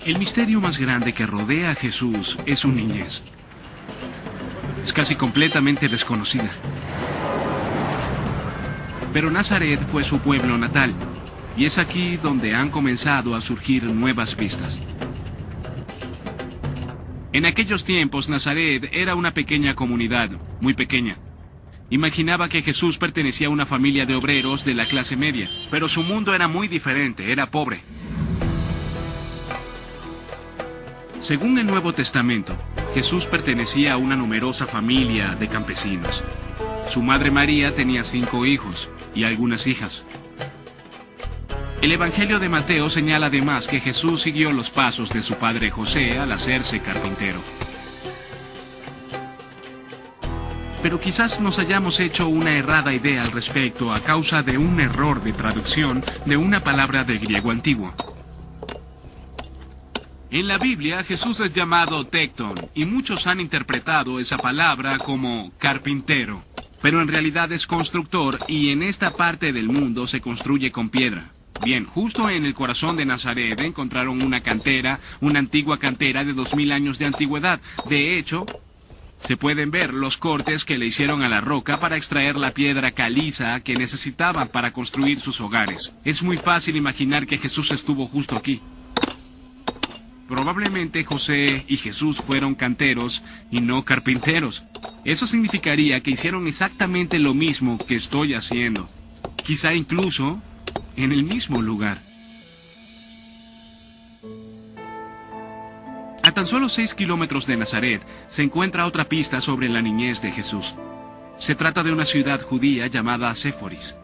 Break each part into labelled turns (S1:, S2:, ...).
S1: El misterio más grande que rodea a Jesús es su niñez. Es casi completamente desconocida. Pero Nazaret fue su pueblo natal, y es aquí donde han comenzado a surgir nuevas pistas. En aquellos tiempos, Nazaret era una pequeña comunidad, muy pequeña. Imaginaba que Jesús pertenecía a una familia de obreros de la clase media, pero su mundo era muy diferente, era pobre. Según el Nuevo Testamento, Jesús pertenecía a una numerosa familia de campesinos. Su madre María tenía 5 hijos y algunas hijas. El Evangelio de Mateo señala además que Jesús siguió los pasos de su padre José al hacerse carpintero. Pero quizás nos hayamos hecho una errada idea al respecto a causa de un error de traducción de una palabra de griego antiguo. En la Biblia, Jesús es llamado tecton, y muchos han interpretado esa palabra como carpintero. Pero en realidad es constructor, y en esta parte del mundo se construye con piedra. Bien, justo en el corazón de Nazaret encontraron una cantera, una antigua cantera de 2000 años de antigüedad. De hecho, se pueden ver los cortes que le hicieron a la roca para extraer la piedra caliza que necesitaban para construir sus hogares. Es muy fácil imaginar que Jesús estuvo justo aquí. Probablemente José y Jesús fueron canteros y no carpinteros. Eso significaría que hicieron exactamente lo mismo que estoy haciendo. Quizá incluso en el mismo lugar. A tan solo 6 kilómetros de Nazaret se encuentra otra pista sobre la niñez de Jesús. Se trata de una ciudad judía llamada Séforis,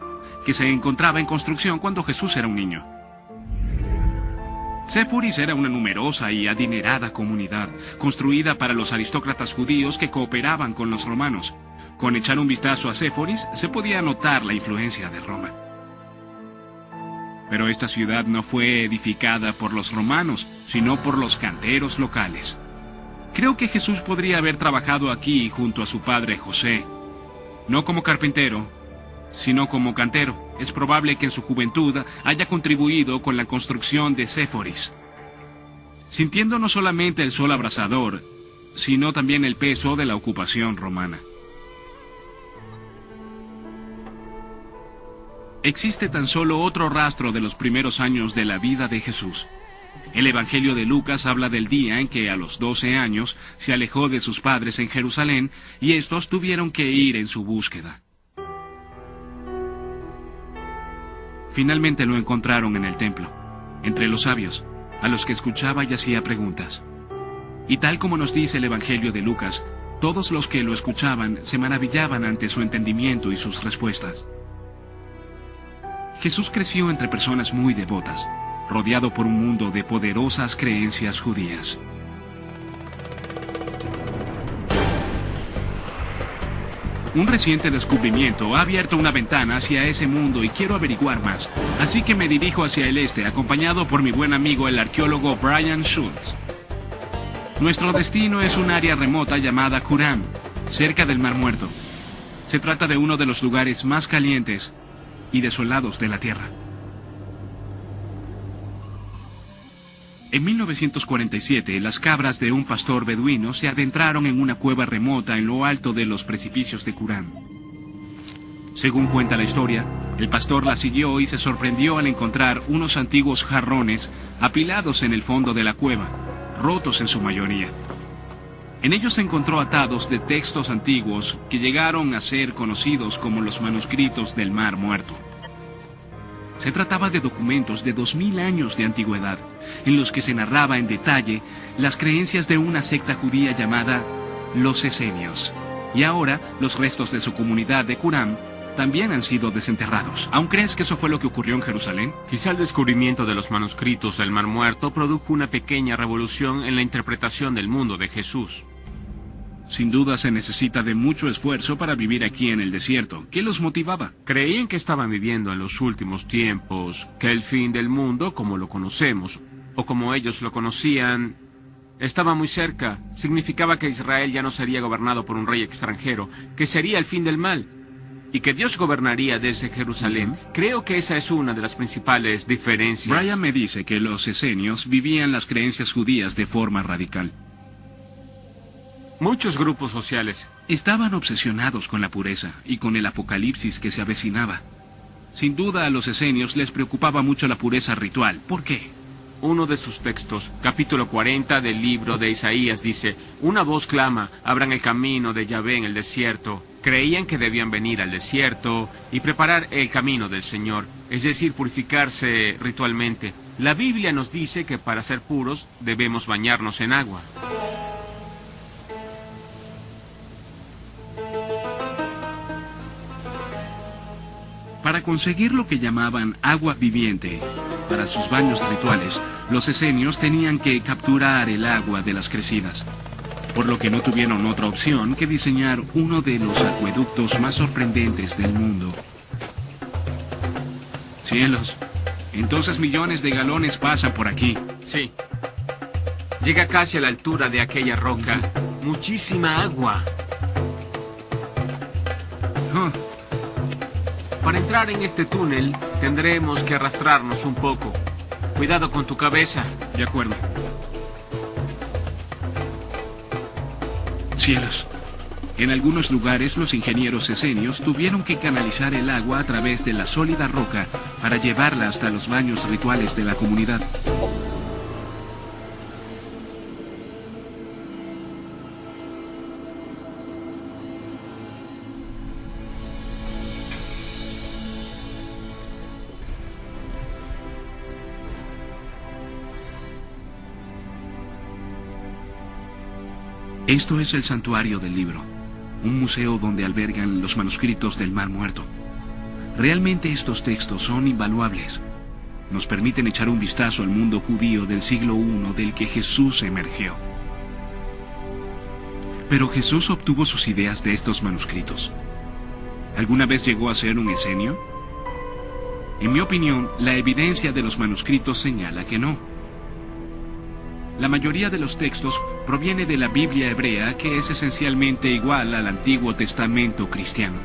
S1: que se encontraba en construcción cuando Jesús era un niño. Séforis era una numerosa y adinerada comunidad, construida para los aristócratas judíos que cooperaban con los romanos. Con echar un vistazo a Séforis se podía notar la influencia de Roma. Pero esta ciudad no fue edificada por los romanos, sino por los canteros locales. Creo que Jesús podría haber trabajado aquí junto a su padre José, no como carpintero, sino como cantero. Es probable que en su juventud haya contribuido con la construcción de Séforis, sintiendo no solamente el sol abrasador, sino también el peso de la ocupación romana. Existe tan solo otro rastro de los primeros años de la vida de Jesús. El Evangelio de Lucas habla del día en que a los 12 años se alejó de sus padres en Jerusalén y estos tuvieron que ir en su búsqueda. Finalmente lo encontraron en el templo, entre los sabios, a los que escuchaba y hacía preguntas. Y tal como nos dice el Evangelio de Lucas, todos los que lo escuchaban se maravillaban ante su entendimiento y sus respuestas. Jesús creció entre personas muy devotas, rodeado por un mundo de poderosas creencias judías. Un reciente descubrimiento ha abierto una ventana hacia ese mundo y quiero averiguar más. Así que me dirijo hacia el este, acompañado por mi buen amigo el arqueólogo Brian Schultz. Nuestro destino es un área remota llamada Qumran, cerca del Mar Muerto. Se trata de uno de los lugares más calientes y desolados de la Tierra. En 1947, las cabras de un pastor beduino se adentraron en una cueva remota en lo alto de los precipicios de Qumran. Según cuenta la historia, el pastor las siguió y se sorprendió al encontrar unos antiguos jarrones apilados en el fondo de la cueva, rotos en su mayoría. En ellos se encontró atados de textos antiguos que llegaron a ser conocidos como los manuscritos del Mar Muerto. Se trataba de documentos de 2000 años de antigüedad, en los que se narraba en detalle las creencias de una secta judía llamada los esenios. Y ahora, los restos de su comunidad de Qumran también han sido desenterrados. ¿Aún crees que eso fue lo que ocurrió en Jerusalén?
S2: Quizá el descubrimiento de los manuscritos del Mar Muerto produjo una pequeña revolución en la interpretación del mundo de Jesús.
S1: Sin duda se necesita de mucho esfuerzo para vivir aquí en el desierto. ¿Qué los motivaba?
S2: Creían que estaban viviendo en los últimos tiempos, que el fin del mundo, como lo conocemos, o como ellos lo conocían, estaba muy cerca. Significaba que Israel ya no sería gobernado por un rey extranjero, que sería el fin del mal. y que Dios gobernaría desde Jerusalén. Creo que esa es una de las principales diferencias.
S1: Brian me dice que los esenios vivían las creencias judías de forma radical.
S2: Muchos grupos sociales
S1: estaban obsesionados con la pureza y con el apocalipsis que se avecinaba. Sin duda a los esenios les preocupaba mucho la pureza ritual. ¿Por qué?
S2: Uno de sus textos, capítulo 40 del libro de Isaías, dice: una voz clama, abran el camino de Yahvé en el desierto. Creían que debían venir al desierto y preparar el camino del Señor, es decir, purificarse ritualmente. La Biblia nos dice que para ser puros debemos bañarnos en agua.
S1: Para conseguir lo que llamaban agua viviente para sus baños rituales, los esenios tenían que capturar el agua de las crecidas, por lo que no tuvieron otra opción que diseñar uno de los acueductos más sorprendentes del mundo. Cielos, entonces millones de galones pasan por aquí.
S2: Sí. Llega casi a la altura de aquella roca. Muchísima agua. Para entrar en este túnel, tendremos que arrastrarnos un poco. Cuidado con tu cabeza.
S1: De acuerdo. Cielos. En algunos lugares los ingenieros esenios tuvieron que canalizar el agua a través de la sólida roca para llevarla hasta los baños rituales de la comunidad. Esto es el santuario del libro, un museo donde albergan los manuscritos del Mar Muerto. Realmente estos textos son invaluables. Nos permiten echar un vistazo al mundo judío del siglo I del que Jesús emergió. Pero Jesús obtuvo sus ideas de estos manuscritos. ¿Alguna vez llegó a ser un esenio? En mi opinión, la evidencia de los manuscritos señala que no. La mayoría de los textos proviene de la Biblia hebrea, que es esencialmente igual al Antiguo Testamento cristiano.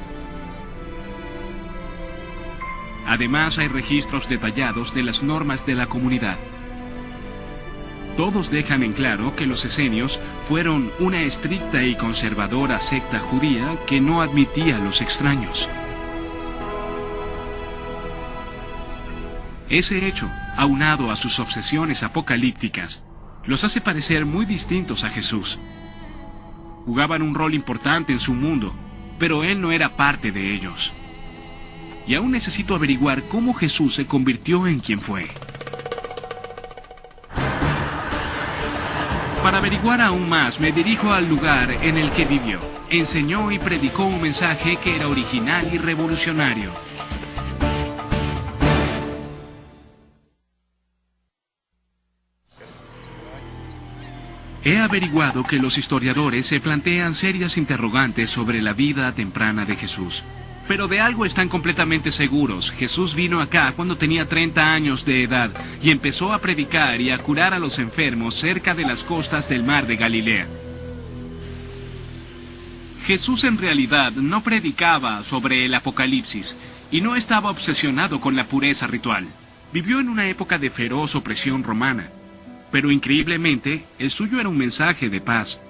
S1: Además, hay registros detallados de las normas de la comunidad. Todos dejan en claro que los esenios fueron una estricta y conservadora secta judía que no admitía a los extraños. Ese hecho, aunado a sus obsesiones apocalípticas, los hace parecer muy distintos a Jesús. Jugaban un rol importante en su mundo, pero él no era parte de ellos. Y aún necesito averiguar cómo Jesús se convirtió en quien fue. Para averiguar aún más, me dirijo al lugar en el que vivió. Enseñó y predicó un mensaje que era original y revolucionario. He averiguado que los historiadores se plantean serias interrogantes sobre la vida temprana de Jesús. Pero de algo están completamente seguros. Jesús vino acá cuando tenía 30 años de edad y empezó a predicar y a curar a los enfermos cerca de las costas del mar de Galilea. Jesús en realidad no predicaba sobre el apocalipsis y no estaba obsesionado con la pureza ritual. Vivió en una época de feroz opresión romana. Pero increíblemente, el suyo era un mensaje de paz.